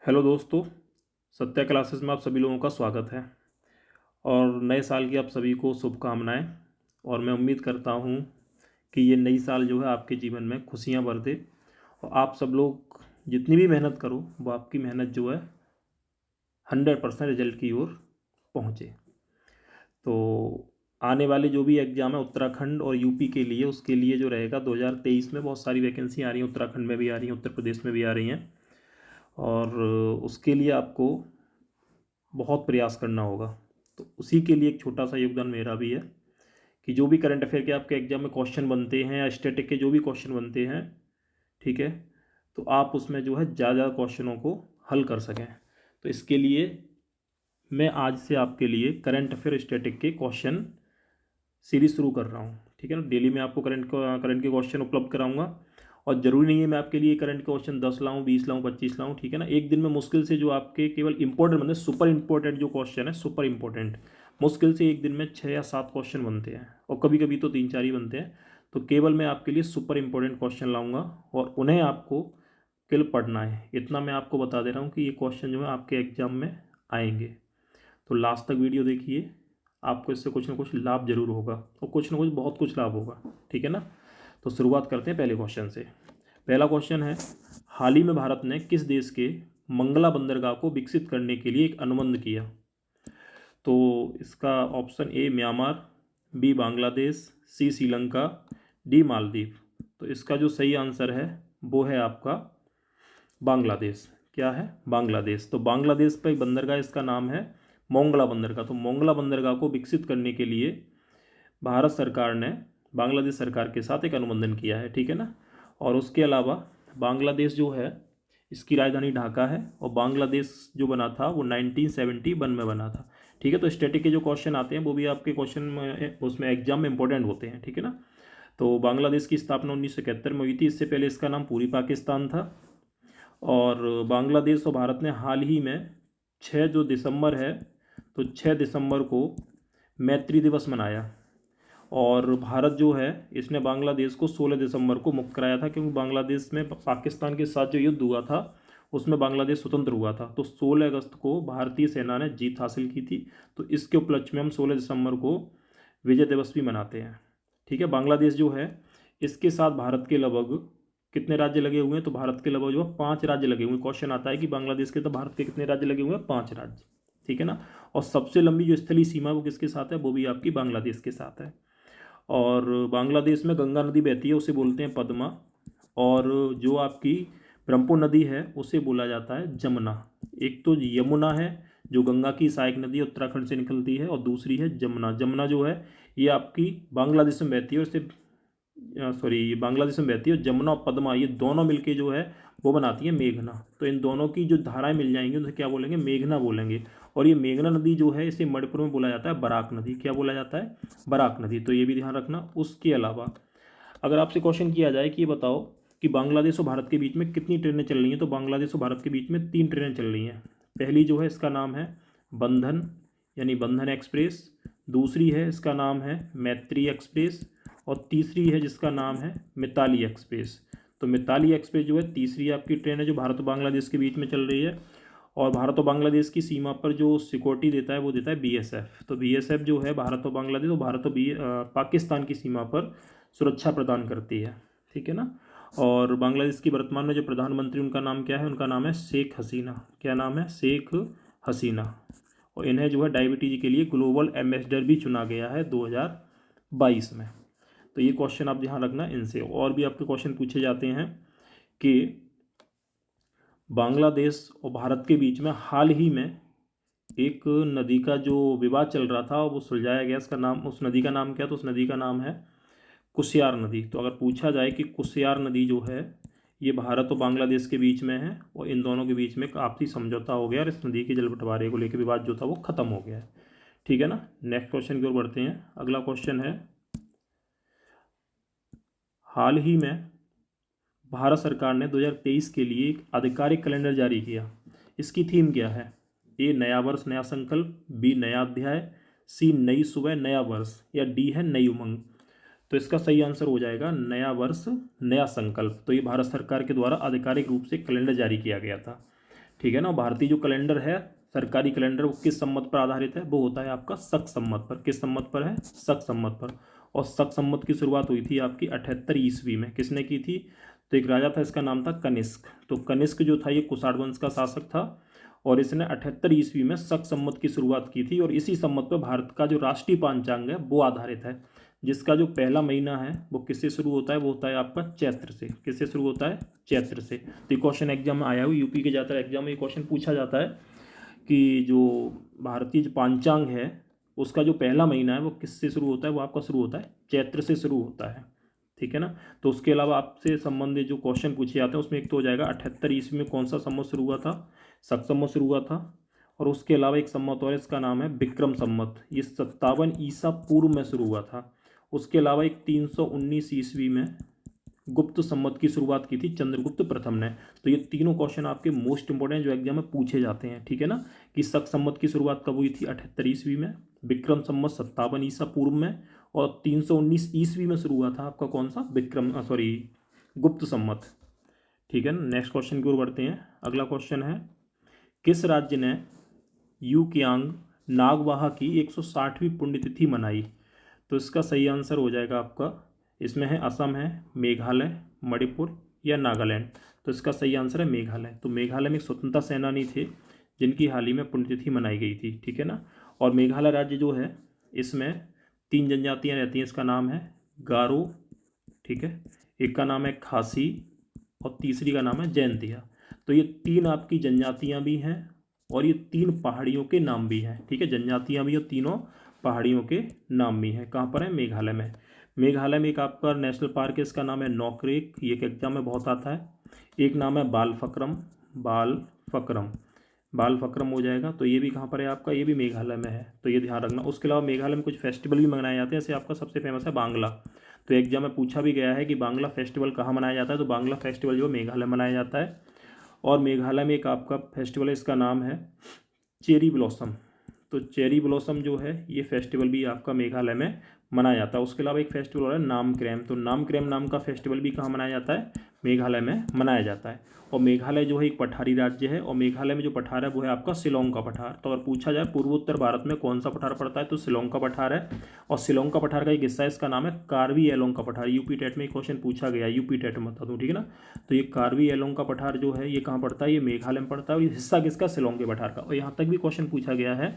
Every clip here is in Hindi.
हेलो दोस्तों, सत्या क्लासेस में आप सभी लोगों का स्वागत है और नए साल की आप सभी को शुभकामनाएं। और मैं उम्मीद करता हूं कि ये नई साल जो है आपके जीवन में खुशियां भर दे और आप सब लोग जितनी भी मेहनत करो वो आपकी मेहनत जो है 100% रिजल्ट की ओर पहुंचे। तो आने वाले जो भी एग्ज़ाम है उत्तराखंड और यूपी के लिए, उसके लिए जो रहेगा 2023 में बहुत सारी वैकेंसी आ रही हैं, उत्तराखंड में भी आ रही हैं, उत्तर प्रदेश में भी आ रही हैं। और उसके लिए आपको बहुत प्रयास करना होगा। तो उसी के लिए एक छोटा सा योगदान मेरा भी है कि जो भी करंट अफेयर के आपके एग्जाम में क्वेश्चन बनते हैं या स्टैटिक के जो भी क्वेश्चन बनते हैं, ठीक है, तो आप उसमें जो है ज़्यादा क्वेश्चनों को हल कर सकें। तो इसके लिए मैं आज से आपके लिए करंट अफेयर स्टैटिक के क्वेश्चन सीरीज शुरू कर रहा हूँ। ठीक है ना, डेली मैं आपको करंट के क्वेश्चन उपलब्ध कराऊंगा। और ज़रूरी नहीं है मैं आपके लिए करंट के क्वेश्चन 10 लाऊं, 20 लाऊं, 25 लाऊं। ठीक है ना, एक दिन में मुश्किल से जो आपके केवल इंपॉर्टेंट बनते हैं, सुपर इंपॉर्टेंट जो क्वेश्चन है, सुपर इंपॉर्टेंट, मुश्किल से एक दिन में 6 या 7 क्वेश्चन बनते हैं और कभी कभी तो 3-4 ही बनते हैं। तो केवल मैं आपके लिए सुपर इंपॉर्टेंट क्वेश्चन लाऊंगा और उन्हें आपको केवल पढ़ना है। इतना मैं आपको बता दे रहा हूँ कि ये क्वेश्चन जो है आपके एग्जाम में आएंगे। तो लास्ट तक वीडियो देखिए, आपको इससे कुछ ना कुछ लाभ जरूर होगा और कुछ ना कुछ बहुत कुछ लाभ होगा। ठीक है ना, तो शुरुआत करते हैं पहले क्वेश्चन से। पहला क्वेश्चन है, हाल ही में भारत ने किस देश के मंगला बंदरगाह को विकसित करने के लिए एक अनुबंध किया? तो इसका option A Myanmar, B Bangladesh, C Sri Lanka, D Maldives. तो इसका जो सही आंसर है वो है आपका बांग्लादेश। क्या है? बांग्लादेश। तो बांग्लादेश का एक बंदरगाह, इसका नाम है मोंगला बंदरगाह। तो मोंगला बंदरगाह को विकसित करने के लिए भारत सरकार ने बांग्लादेश सरकार के साथ एक अनुबंधन किया है। ठीक है ना, और उसके अलावा बांग्लादेश जो है इसकी राजधानी ढाका है और बांग्लादेश जो बना था वो 1971 में बना था। ठीक है, तो स्टैटिक के जो क्वेश्चन आते हैं वो भी आपके क्वेश्चन में उसमें एग्जाम में इंपॉर्टेंट होते हैं। ठीक है ना, तो बांग्लादेश की स्थापना 1971 में हुई थी। इससे पहले इसका नाम पूरी पाकिस्तान था। और बांग्लादेश और भारत ने हाल ही में 6 जो दिसंबर है, तो 6 दिसंबर को मैत्री दिवस मनाया। और भारत जो है इसने बांग्लादेश को 16 दिसंबर को मुक्त कराया था, क्योंकि बांग्लादेश में पाकिस्तान के साथ जो युद्ध हुआ था उसमें बांग्लादेश स्वतंत्र हुआ था। तो 16 अगस्त को भारतीय सेना ने जीत हासिल की थी। तो इसके उपलक्ष्य में हम 16 दिसंबर को विजय दिवस भी मनाते हैं। ठीक है, बांग्लादेश जो है इसके साथ भारत के लगभग कितने राज्य लगे हुए हैं? तो भारत के लगभग जो है 5 राज्य लगे हुए हैं। क्वेश्चन आता है कि बांग्लादेश के तो भारत के कितने राज्य लगे हुए हैं? 5 राज्य। ठीक है ना, और सबसे लंबी जो स्थलीय सीमा है वो किसके साथ है? वो भी आपकी बांग्लादेश के साथ है। और बांग्लादेश में गंगा नदी बहती है, उसे बोलते हैं पद्मा। और जो आपकी ब्रह्मपुत्र नदी है उसे बोला जाता है जमुना। एक तो यमुना है जो गंगा की सहायक नदी उत्तराखंड से निकलती है, और दूसरी है जमुना। जमुना जो है ये आपकी बांग्लादेश में बहती है, और इसे सॉरी ये बांग्लादेश में बहती है। और जमुना और पद्मा ये दोनों मिलके जो है वो बनाती है मेघना। तो इन दोनों की जो धाराएं मिल जाएंगी उसे क्या बोलेंगे? मेघना बोलेंगे। और ये मेघना नदी जो है इसे मणिपुर में बोला जाता है बराक नदी। क्या बोला जाता है? बराक नदी। तो ये भी ध्यान रखना। उसके अलावा अगर आपसे क्वेश्चन किया जाए कि ये बताओ कि बांग्लादेश और भारत के बीच में कितनी ट्रेनें चल रही हैं, तो बांग्लादेश और भारत के बीच में 3 ट्रेनें चल रही हैं। पहली जो है इसका नाम है बंधन, यानी बंधन एक्सप्रेस। दूसरी है इसका नाम है मैत्री एक्सप्रेस। और तीसरी है जिसका नाम है मिताली एक्सप्रेस। तो मिताली एक्सप्रेस जो है तीसरी आपकी ट्रेन है जो भारत और बांग्लादेश के बीच में चल रही है। और भारत और बांग्लादेश की सीमा पर जो सिक्योरिटी देता है वो देता है बीएसएफ। तो बीएसएफ जो है भारत और बांग्लादेश और भारत और पाकिस्तान की सीमा पर सुरक्षा प्रदान करती है। ठीक है ना, और बांग्लादेश की वर्तमान में जो प्रधानमंत्री उनका नाम क्या है? उनका नाम है शेख हसीना। क्या नाम है? शेख हसीना। और इन्हें जो है डायबिटीज के लिए ग्लोबल एम्बेसडर भी चुना गया है 2022 में। तो ये क्वेश्चन आप ध्यान रखना इनसे। और भी आपके क्वेश्चन पूछे जाते हैं कि बांग्लादेश और भारत के बीच में हाल ही में एक नदी का जो विवाद चल रहा था वो सुलझाया गया। इसका नाम, उस नदी का नाम क्या? तो उस नदी का नाम है कुशियार नदी। तो अगर पूछा जाए कि कुशियार नदी जो है ये भारत और बांग्लादेश के बीच में है और इन दोनों के बीच में एक आपसी समझौता हो गया और इस नदी के जल बंटवारे को लेकर विवाद जो था वो खत्म हो गया है। ठीक है ना, नेक्स्ट क्वेश्चन की ओर बढ़ते हैं। अगला क्वेश्चन है, हाल ही में भारत सरकार ने 2023 के लिए एक आधिकारिक कैलेंडर जारी किया। इसकी थीम क्या है? ए नया वर्ष नया संकल्प, बी नया अध्याय, सी नई सुबह नया वर्ष, या डी है नई उमंग। तो इसका सही आंसर हो जाएगा नया वर्ष नया संकल्प। तो ये भारत सरकार के द्वारा आधिकारिक रूप से कैलेंडर जारी किया गया था। ठीक है ना। भारतीय जो कैलेंडर है, सरकारी कैलेंडर, वो किस संवत पर आधारित है? वो होता है आपका शक संवत पर। किस संवत पर है? शक संवत पर। और शक संवत की शुरुआत हुई थी आपकी 78 ईस्वी में। किसने की थी? तो एक राजा था, इसका नाम था कनिष्क। तो कनिष्क जो था ये कुषाण वंश का शासक था और इसने 78 ईस्वी में शक संवत की शुरुआत की थी। और इसी संवत पर भारत का जो राष्ट्रीय पांचांग है वो आधारित है, जिसका जो पहला महीना है वो किससे शुरू होता है? वो होता है आपका चैत्र से। किससे शुरू होता है? चैत्र से। तो ये क्वेश्चन एग्जाम में आया हुआ, यूपी के ज़्यादातर एग्जाम में ये क्वेश्चन पूछा जाता है कि जो भारतीय जो पांचांग है उसका जो पहला महीना है वो किससे शुरू होता है? वो आपका शुरू होता है चैत्र से शुरू होता है, ठीक है ना। तो उसके अलावा आपसे संबंधित जो क्वेश्चन पूछे जाते हैं उसमें एक तो हो जाएगा 78 ईस्वी में कौन सा संवत शुरू हुआ था? शक संवत शुरू हुआ था। और उसके अलावा एक संवत और, इसका नाम है विक्रम संवत। ये 57 ईसा पूर्व में शुरू हुआ था। उसके अलावा एक 319 ईस्वी में गुप्त संवत की शुरुआत की थी चंद्रगुप्त प्रथम ने। तो ये तीनों क्वेश्चन आपके मोस्ट इंपॉर्टेंट जो एग्जाम में पूछे जाते हैं, ठीक है ना। कि शक संवत की शुरुआत कब हुई थी? 78 ईस्वी में। विक्रम संवत 57 ईसा पूर्व में। और 319 ईस्वी में शुरू हुआ था आपका कौन सा? गुप्त संवत, ठीक है ना। नेक्स्ट क्वेश्चन की ओर बढ़ते हैं। अगला क्वेश्चन है, किस राज्य ने यूकियांग नागवाहा की 160वीं पुण्यतिथि मनाई? तो इसका सही आंसर हो जाएगा आपका, इसमें है असम है, मेघालय, मणिपुर या नागालैंड। तो इसका सही आंसर है मेघालय। तो मेघालय में एक स्वतंत्रता सेनानी थे जिनकी हाल ही में पुण्यतिथि मनाई गई थी, ठीक है ना। और मेघालय राज्य जो है इसमें 3 जनजातियां रहती हैं। इसका नाम है गारो, ठीक है, एक का नाम है खासी और तीसरी का नाम है जैंतिया। तो ये 3 आपकी जनजातियां भी हैं और ये 3 पहाड़ियों के नाम भी हैं, ठीक है। जनजातियां भी और तीनों पहाड़ियों के नाम भी हैं। कहाँ पर है? मेघालय में। मेघालय में एक आपका नेशनल पार्क है, इसका नाम है नोकरेक, ये एक एग्जाम में बहुत आता है। एक नाम है बालफक्रम, बालफक्रम, बालफक्रम हो जाएगा। तो ये भी कहाँ पर है आपका? ये भी मेघालय में है, तो ये ध्यान रखना। उसके अलावा मेघालय में कुछ फेस्टिवल भी मनाए जाते हैं, जैसे आपका सबसे फेमस है बांग्ला। तो एग्जाम में पूछा भी गया है कि बांग्ला फेस्टिवल कहाँ मनाया जाता है? तो बांग्ला फेस्टिवल जो मेघालय मनाया जाता है। और मेघालय में एक आपका फेस्टिवल है, इसका नाम है चेरी ब्लॉसम। तो चेरी ब्लॉसम जो है ये फेस्टिवल भी आपका मेघालय में मनाया जाता है। उसके अलावा एक फेस्टिवल है नामक्रेम। तो नामक्रेम नाम का फेस्टिवल भी कहाँ मनाया जाता है? मेघालय में मनाया जाता है। और मेघालय जो है एक पठारी राज्य है और मेघालय में जो पठार है वो है आपका शिलोंग का पठार। तो अगर पूछा जाए पूर्वोत्तर भारत में कौन सा पठार पड़ता है तो शिलोंग का पठार है। और शिलोंग का पठार का एक हिस्सा है, इसका नाम है कार्बी एलोंग का पठार। यूपी टेट में क्वेश्चन पूछा गया, यूपी टेट में बता दूँ, ठीक है ना। तो ये कार्बी एलोंग का पठार जो है ये कहाँ पड़ता है? ये मेघालय में पड़ता है। और ये हिस्सा किसका? शिलोंग के पठार का। और यहाँ तक भी क्वेश्चन पूछा गया है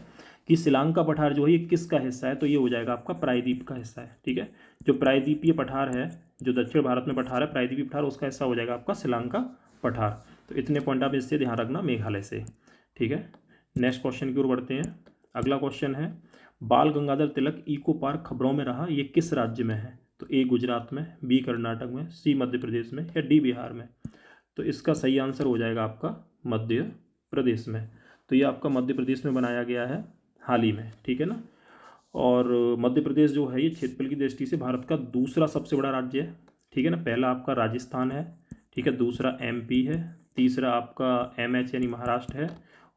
कि शिलांग का पठार जो है ये किसका हिस्सा है? तो ये हो जाएगा आपका प्रायद्वीप का हिस्सा है, ठीक है। जो प्रायद्वीपीय पठार है, जो दक्षिण भारत में पठार है प्रायद्वीपीय पठार, उसका हिस्सा हो जाएगा आपका शिलांग का पठार। तो इतने पॉइंट आप इससे ध्यान रखना मेघालय से, ठीक है। नेक्स्ट क्वेश्चन की ओर बढ़ते हैं। अगला क्वेश्चन है, बाल गंगाधर तिलक इको पार्क खबरों में रहा, ये किस राज्य में है? तो ए गुजरात में, बी कर्नाटक में, सी मध्य प्रदेश में या डी बिहार में। तो इसका सही आंसर हो जाएगा आपका मध्य प्रदेश में। तो ये आपका मध्य प्रदेश में बनाया गया है हाल ही में, ठीक है ना। और मध्य प्रदेश जो है ये क्षेत्रफल की दृष्टि से भारत का दूसरा सबसे बड़ा राज्य है, ठीक है ना। पहला आपका राजस्थान है, ठीक है, दूसरा एमपी है, तीसरा आपका एमएच यानी महाराष्ट्र है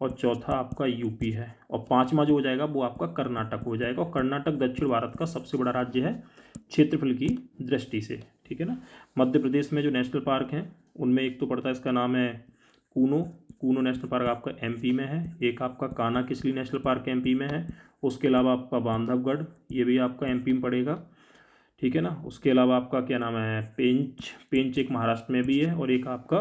और चौथा आपका यूपी है और पांचवा जो हो जाएगा वो आपका कर्नाटक हो जाएगा। और कर्नाटक दक्षिण भारत का सबसे बड़ा राज्य है क्षेत्रफल की दृष्टि से, ठीक है ना। मध्य प्रदेश में जो नेशनल पार्क हैं उनमें एक तो पड़ता है, इसका नाम है कूनो, कूनो नेशनल पार्क आपका एमपी में है। एक आपका Kanha Kisli national park MP में है। उसके अलावा आपका बांधवगढ़, ये भी आपका एमपी में पड़ेगा, ठीक है ना। उसके अलावा आपका क्या नाम है पेंच, पेंच एक महाराष्ट्र में भी है और एक आपका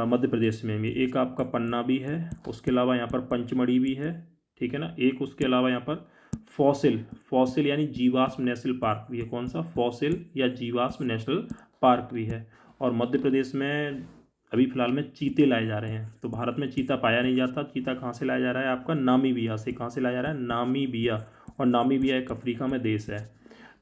मध्य प्रदेश में भी, एक आपका पन्ना भी है। उसके अलावा यहाँ पर पंचमढ़ी भी है, ठीक है ना। एक उसके अलावा यहाँ पर फॉसिल, फॉसिल यानी जीवाश्म नेशनल पार्क भी है। कौन सा? फॉसिल या जीवाश्म नेशनल पार्क भी है। और मध्य प्रदेश में अभी फिलहाल में चीते लाए जा रहे हैं। तो भारत में चीता पाया नहीं जाता। चीता कहाँ से लाया जा रहा है? आपका नामीबिया से। कहाँ से लाया जा रहा है? नामीबिया। और नामीबिया एक अफ्रीका में देश है।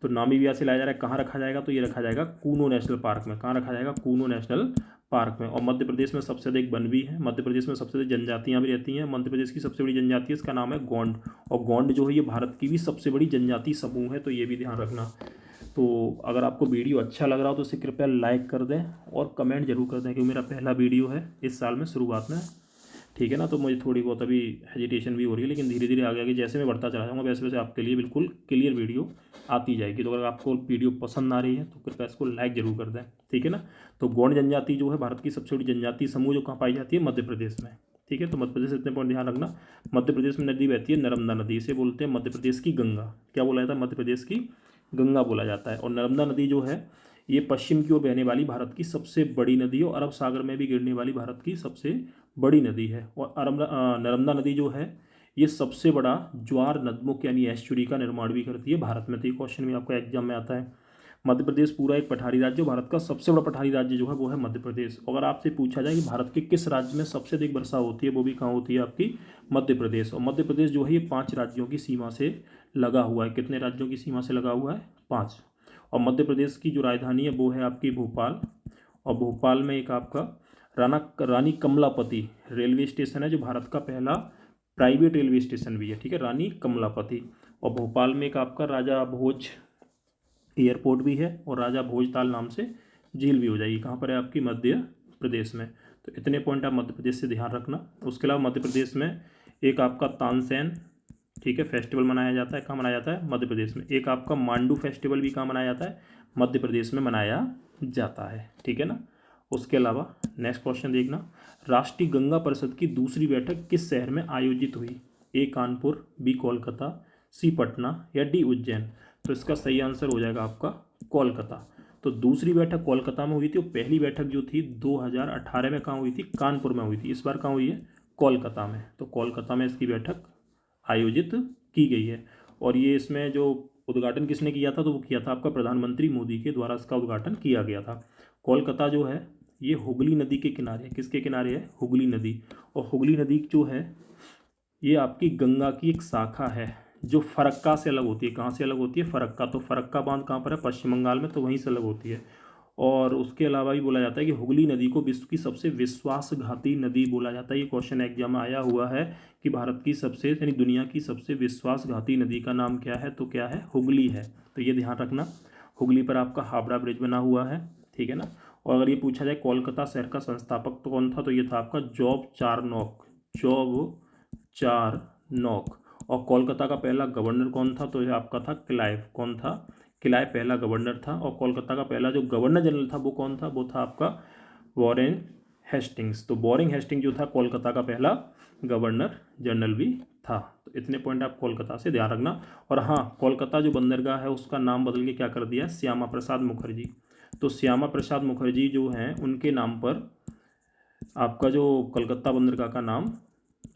तो नामीबिया से लाया जा रहा है। कहाँ रखा जाएगा? तो ये रखा जाएगा कूनो नेशनल पार्क में। कहाँ रखा जाएगा? कूनो नेशनल पार्क में। और मध्य प्रदेश में सबसे अधिक वन भी है। मध्य प्रदेश में सबसे अधिक जनजातियाँ भी रहती हैं। मध्य प्रदेश की सबसे बड़ी जनजाति है, इसका नाम है गोंड। और गोंड जो है ये भारत की भी सबसे बड़ी जनजाति समूह है, तो ये भी ध्यान रखना। तो अगर आपको वीडियो अच्छा लग रहा हो तो इसे कृपया लाइक कर दें और कमेंट जरूर कर दें, क्योंकि मेरा पहला वीडियो है इस साल में शुरुआत में, ठीक है ना। तो मुझे थोड़ी बहुत अभी हेजिटेशन भी हो रही है, लेकिन धीरे धीरे आगे आगे जैसे मैं बढ़ता चला जाऊँगा वैसे वैसे आपके लिए बिल्कुल क्लियर वीडियो आती जाएगी। तो अगर आपको वीडियो पसंद आ रही है तो कृपया इसको लाइक जरूर कर दें, ठीक है ना। तो गौंड जनजाति जो है भारत की सबसे बड़ी जनजाति समूह जो कहाँ पाई जाती है? मध्य प्रदेश में, ठीक है। तो मध्य प्रदेश इतने पॉइंट ध्यान रखना। मध्य प्रदेश में नदी बहती है नर्मदा नदी, इसे बोलते हैं मध्य प्रदेश की गंगा। क्या बोला जाता है? मध्य प्रदेश की गंगा बोला जाता है। और नर्मदा नदी जो है ये पश्चिम की ओर बहने वाली भारत की सबसे बड़ी नदी है और अरब सागर में भी गिरने वाली भारत की सबसे बड़ी नदी है। और नर्मदा नदी जो है ये सबसे बड़ा ज्वार नदमुख यानी एस्चुरी का निर्माण भी करती है भारत में। तो ये क्वेश्चन भी आपका एग्जाम में आता है। मध्य प्रदेश पूरा एक पठारी राज्य, भारत का सबसे बड़ा पठारी राज्य जो है वो है मध्य प्रदेश। अगर आपसे पूछा जाए कि भारत के किस राज्य में सबसे अधिक वर्षा होती है, वो भी कहाँ होती है? आपकी मध्य प्रदेश। और मध्य प्रदेश जो है ये 5 राज्यों की सीमा से लगा हुआ है। कितने राज्यों की सीमा से लगा हुआ है? 5। और मध्य प्रदेश की जो राजधानी है वो है आपकी भोपाल। और भोपाल में एक आपका रानी कमलापति रेलवे स्टेशन है, जो भारत का पहला प्राइवेट रेलवे स्टेशन भी है। ठीक है, रानी कमलापति। और भोपाल में एक आपका राजा भोज एयरपोर्ट भी है और राजा भोजताल नाम से झील भी हो जाएगी। कहाँ पर है? आपकी मध्य प्रदेश में। तो इतने पॉइंट आप मध्य प्रदेश से ध्यान रखना। उसके अलावा मध्य प्रदेश में एक आपका तानसेन, ठीक है, फेस्टिवल मनाया जाता है। कहाँ मनाया जाता है? मध्य प्रदेश में। एक आपका मांडू फेस्टिवल भी कहाँ मनाया जाता है? मध्य प्रदेश में मनाया जाता है। ठीक है ना। उसके अलावा नेक्स्ट क्वेश्चन देखना, राष्ट्रीय गंगा परिषद की दूसरी बैठक किस शहर में आयोजित हुई? ए कानपुर, बी कोलकाता, सी पटना या डी उज्जैन? तो इसका सही आंसर हो जाएगा आपका कोलकाता। तो दूसरी बैठक कोलकाता में हुई थी और पहली बैठक जो थी 2018 में कहाँ हुई थी? कानपुर में हुई थी। इस बार कहाँ हुई है? कोलकाता में। तो कोलकाता में इसकी बैठक आयोजित की गई है। और ये इसमें जो उद्घाटन किसने किया था? तो वो किया था आपका प्रधानमंत्री मोदी के द्वारा इसका उद्घाटन किया गया था। कोलकाता जो है ये हुगली नदी के किनारे है। किसके किनारे है? हुगली नदी। और हुगली नदी जो है ये आपकी गंगा की एक शाखा है जो फरक्का से अलग होती है। कहाँ से अलग होती है? फरक्का। तो फरक्का बांध कहाँ पर है? पश्चिम बंगाल में, तो वहीं से अलग होती है। और उसके अलावा भी बोला जाता है कि हुगली नदी को विश्व की सबसे विश्वासघाती नदी बोला जाता है। ये क्वेश्चन एग्जाम में आया हुआ है कि भारत की सबसे यानी दुनिया की सबसे विश्वासघाती नदी का नाम क्या है? तो क्या है? हुगली है। तो ये ध्यान रखना। हुगली पर आपका हावड़ा ब्रिज बना हुआ है। ठीक है ना। और अगर ये पूछा जाए कोलकाता शहर का संस्थापक तो कौन था? तो ये था आपका जॉब चारनॉक। जॉब चारनॉक। और कोलकाता का पहला गवर्नर कौन था? तो ये आपका था क्लाइव। कौन था? क्लाइव पहला गवर्नर था। और कोलकाता का पहला जो गवर्नर जनरल था वो कौन था? वो था आपका वॉरेन हेस्टिंग्स। तो वॉरेन हेस्टिंग जो था कोलकाता का पहला गवर्नर जनरल भी था। तो इतने पॉइंट आप कोलकाता से ध्यान रखना। और हाँ, कोलकाता जो बंदरगाह है उसका नाम बदल के क्या कर दिया? श्यामा प्रसाद मुखर्जी। तो श्यामा प्रसाद मुखर्जी जो हैं उनके नाम पर आपका जो कलकत्ता बंदरगाह का नाम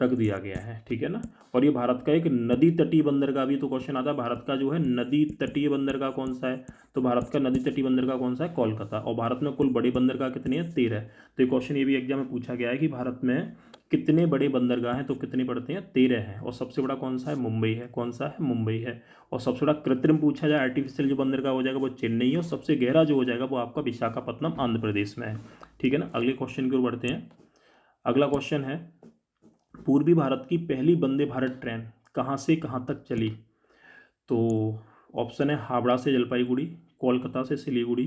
रख दिया गया है। ठीक है ना। और ये भारत का एक नदी तटीय बंदरगाह भी, तो क्वेश्चन आता है भारत का जो है नदी तटीय बंदरगाह कौन सा है? तो भारत का नदी तटीय बंदरगाह कौन सा है? कोलकाता। और भारत में कुल बड़े बंदरगाह कितने हैं? 13। तो ये क्वेश्चन ये भी एग्जाम में पूछा गया है कि भारत में कितने बड़े बंदरगाह हैं? तो कितने पड़ते हैं? 13 हैं। और सबसे बड़ा कौन सा है? मुंबई है। कौन सा है? मुंबई है। और सबसे बड़ा कृत्रिम पूछा जाए आर्टिफिशियल जो बंदरगाह हो जाएगा वो चेन्नई है। और सबसे गहरा जो हो जाएगा वो आपका विशाखापत्तनम आंध्र प्रदेश में है। ठीक है ना। अगले क्वेश्चन की ओर बढ़ते हैं। अगला क्वेश्चन है, पूर्वी भारत की पहली वंदे भारत ट्रेन कहाँ से कहाँ तक चली? तो ऑप्शन है हावड़ा से जलपाईगुड़ी, कोलकाता से सिलीगुड़ी,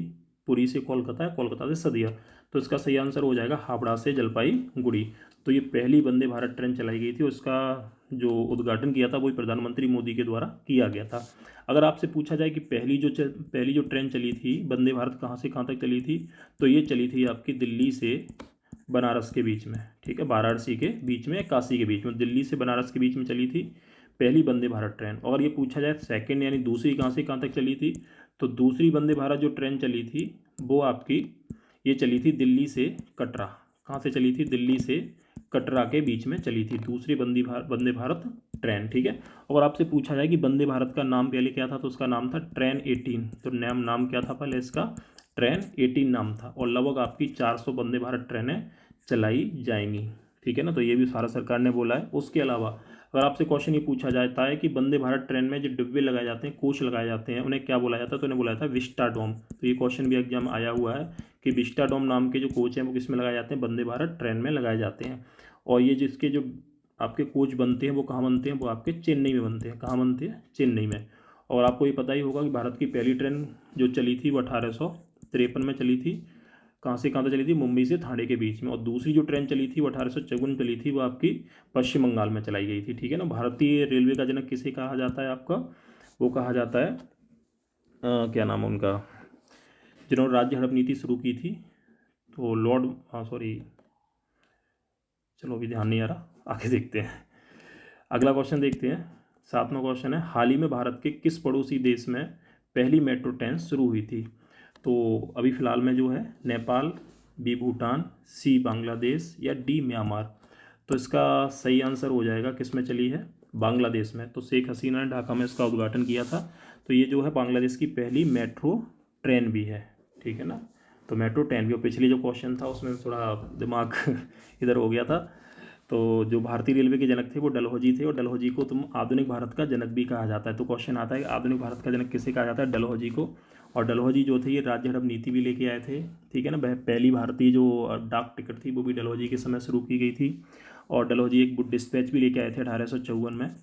पुरी से कोलकाता या कोलकाता से सदिया। तो इसका सही आंसर हो जाएगा हावड़ा से जलपाईगुड़ी। तो ये पहली वंदे भारत ट्रेन चलाई गई थी। उसका जो उद्घाटन किया था वो प्रधानमंत्री मोदी के द्वारा किया गया था। अगर आपसे पूछा जाए कि पहली जो ट्रेन चली थी वंदे भारत कहाँ से कहाँ तक चली थी? तो ये चली थी आपकी दिल्ली से बनारस के बीच में। ठीक है, वाराणसी के बीच में, काशी के बीच में, दिल्ली से बनारस के बीच में चली थी पहली वंदे भारत ट्रेन। और ये पूछा जाए सेकंड यानी दूसरी कहाँ से कहाँ तक चली थी? तो दूसरी वंदे भारत जो ट्रेन चली थी वो आपकी ये चली थी दिल्ली से कटरा। कहाँ से चली थी? दिल्ली से कटरा के बीच में चली थी दूसरी वंदे भारत ट्रेन। ठीक है। और आपसे पूछा जाए कि वंदे भारत का नाम पहले क्या था? तो उसका नाम था ट्रेन 18। तो नाम क्या था पहले इसका? ट्रेन 18 नाम था। और लगभग आपकी 400 वंदे भारत ट्रेनें चलाई जाएंगी। ठीक है ना। तो ये भी भारत सरकार ने बोला है। उसके अलावा अगर आपसे क्वेश्चन ये पूछा जाता है कि वंदे भारत ट्रेन में जो डिब्बे लगाए जाते हैं, कोच लगाए जाते हैं, उन्हें क्या बोला जाता है? तो उन्हें बोला जाता है विस्टाडोम। तो ये क्वेश्चन भी एग्जाम आया हुआ है कि विस्टाडोम नाम के जो कोच हैं वो किस में लगाए जाते हैं? वंदे भारत ट्रेन में लगाए जाते हैं। और ये जिसके जो आपके कोच बनते हैं वो कहाँ बनते हैं? वो आपके चेन्नई में बनते हैं। कहाँ बनते हैं? चेन्नई में। और आपको ये पता ही होगा कि भारत की पहली ट्रेन जो चली थी वो 1853 में चली थी। कहाँ से कहाँ तक चली थी? मुंबई से ठाणे के बीच में। और दूसरी जो ट्रेन चली थी वो 1854 में चली थी, वो आपकी पश्चिम बंगाल में चलाई गई थी। ठीक है ना। भारतीय रेलवे का जनक किसे कहा जाता है आपका? वो कहा जाता है क्या नाम है उनका, जिन्होंने राज्य हड़प नीति शुरू की थी? तो लॉर्ड सॉरी चलो अभी ध्यान नहीं आ रहा, आगे देखते हैं। अगला क्वेश्चन देखते हैं। 7वां क्वेश्चन है, हाल ही में भारत के किस पड़ोसी देश में पहली मेट्रो ट्रेन शुरू हुई थी? तो अभी फ़िलहाल में जो है नेपाल, बी भूटान, सी बांग्लादेश या डी म्यांमार। तो इसका सही आंसर हो जाएगा किस में चली है? बांग्लादेश में। तो शेख हसीना ने ढाका में इसका उद्घाटन किया था। तो ये जो है बांग्लादेश की पहली मेट्रो ट्रेन भी है, ठीक है ना। तो मेट्रो ट्रेन भी, और पिछली जो क्वेश्चन था उसमें थोड़ा दिमाग इधर हो गया था। तो जो भारतीय रेलवे के जनक थे वो डलहौजी थे, और डलहौजी को तुम आधुनिक भारत का जनक भी कहा जाता है। तो क्वेश्चन आता है कि आधुनिक भारत का जनक किसे कहा जाता है? डलहौजी को। और डलहौजी जो थे ये राज्य हड़प नीति भी लेके आए थे, ठीक है ना। वह पहली भारतीय जो डाक टिकट थी वो भी डलहौजी के समय शुरू की गई थी। और डलहौजी एक बुक डिस्पैच भी लेके आए थे 1854 में,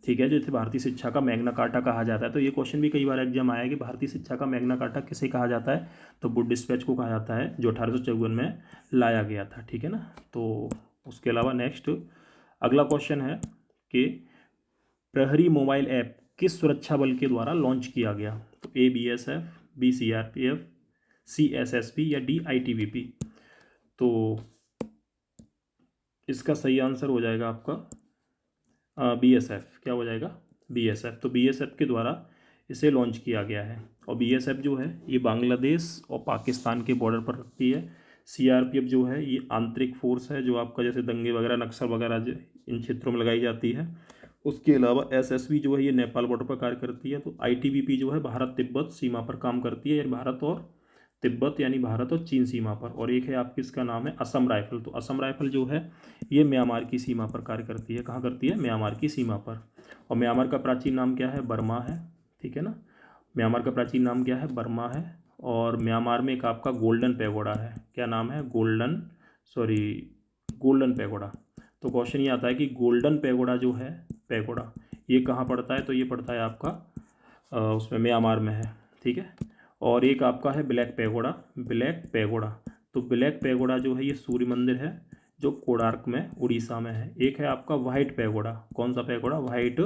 ठीक है, जो थे भारतीय शिक्षा का मैग्ना कार्टा कहा जाता है। तो ये क्वेश्चन भी कई बार एग्जाम आया है कि भारतीय शिक्षा का मैग्ना कार्टा किसे कहा जाता है? तो बुक डिस्पैच को कहा जाता है, जो 1854 में लाया गया था, ठीक है ना। तो उसके अलावा नेक्स्ट अगला क्वेश्चन है कि प्रहरी मोबाइल ऐप किस सुरक्षा बल के द्वारा लॉन्च किया गया? तो ए BSF, बी CRPF, सी SSB या डी ITBP। तो इसका सही आंसर हो जाएगा आपका BSF। क्या हो जाएगा? BSF। तो BSF के द्वारा इसे लॉन्च किया गया है। और BSF जो है ये बांग्लादेश और पाकिस्तान के बॉर्डर पर रखती है। CRPF जो है ये आंतरिक फोर्स है, जो आपका जैसे दंगे वगैरह, नक्सल वगैरह जो इन क्षेत्रों में लगाई जाती है। उसके अलावा SSB जो है ये नेपाल बॉर्डर पर कार्य करती है। तो ITBP जो है भारत तिब्बत सीमा पर काम करती है, यानी भारत और तिब्बत यानी भारत और चीन सीमा पर। और एक है आपकी, इसका नाम है असम राइफल। तो असम राइफल जो है ये म्यांमार की सीमा पर कार्य करती है। कहाँ करती है? म्यांमार की सीमा पर। और म्यांमार का प्राचीन नाम क्या है? बर्मा है, ठीक है ना। म्यांमार का प्राचीन नाम क्या है? बर्मा है। और म्यांमार में एक आपका गोल्डन पैगोडा है। क्या नाम है? Golden pagoda. तो क्वेश्चन ये आता है कि गोल्डन पैगोडा जो है, पैगोडा ये कहाँ पड़ता है? तो ये पड़ता है आपका उसमें म्यांमार में है, ठीक है। और एक आपका है ब्लैक पैगोडा। तो ब्लैक पैगोडा जो है ये सूर्य मंदिर है, जो कोणार्क में उड़ीसा में है। एक है आपका वाइट पैगोडा। कौन सा पैगोडा? White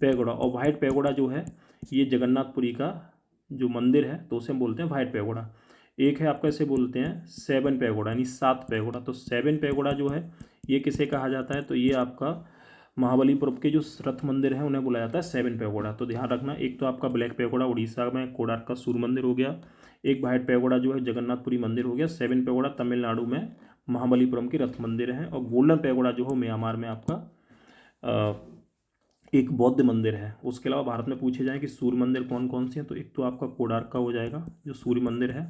pagoda. और वाइट पैगोडा जो है ये जगन्नाथपुरी का जो मंदिर है, तो उसे हम बोलते हैं वाइट पैगोडा। एक है आपका, इसे बोलते हैं 7 पैगोडा, यानी 7 पैगोडा। तो 7 पैगोडा जो है ये किसे कहा जाता है? तो ये आपका महाबलीपुरम के जो रथ मंदिर हैं उन्हें बुलाया जाता है 7 पैगोडा। तो ध्यान रखना, एक तो आपका ब्लैक पैगोडा उड़ीसा में कोणार्क का सूर्य मंदिर हो गया, एक वाइट पैगोडा जो है जगन्नाथपुरी मंदिर हो गया, 7 पैगोडा तमिलनाडु में महाबलीपुरम के रथ मंदिर हैं, और गोल्डन पैगोडा जो है म्यांमार में आपका एक बौद्ध मंदिर है। उसके अलावा भारत में पूछे जाए कि सूर्य मंदिर कौन कौन से हैं, तो एक तो आपका कोणार्क का हो जाएगा जो सूर्य मंदिर है,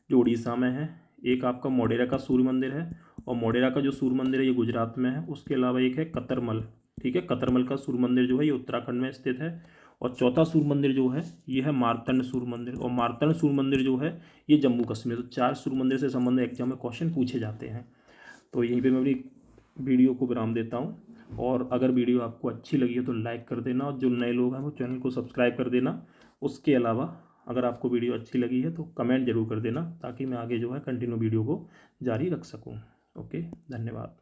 जो उड़ीसा में है। एक आपका मोढेरा का सूर्य मंदिर है, और मोढेरा का जो सूर्य मंदिर है ये गुजरात में है। उसके अलावा एक है कतरमल, ठीक है, कतरमल का सूर्य मंदिर जो है ये उत्तराखंड में स्थित है। और चौथा सूर्य मंदिर जो है ये है मार्तंड सूर्य मंदिर, और मार्तंड सूर्य मंदिर जो है ये जम्मू कश्मीर। तो 4 सूर्य मंदिर से संबंधित एग्जाम में क्वेश्चन पूछे जाते हैं। तो यहीं पे मैं अपनी वीडियो को विराम देता हूँ। और अगर वीडियो आपको अच्छी लगी है तो लाइक कर देना, और जो नए लोग हैं वो चैनल को सब्सक्राइब कर देना। उसके अलावा अगर आपको वीडियो अच्छी लगी है तो कमेंट जरूर कर देना, ताकि मैं आगे जो है कंटिन्यू वीडियो को जारी रख सकूँ। ओके, धन्यवाद।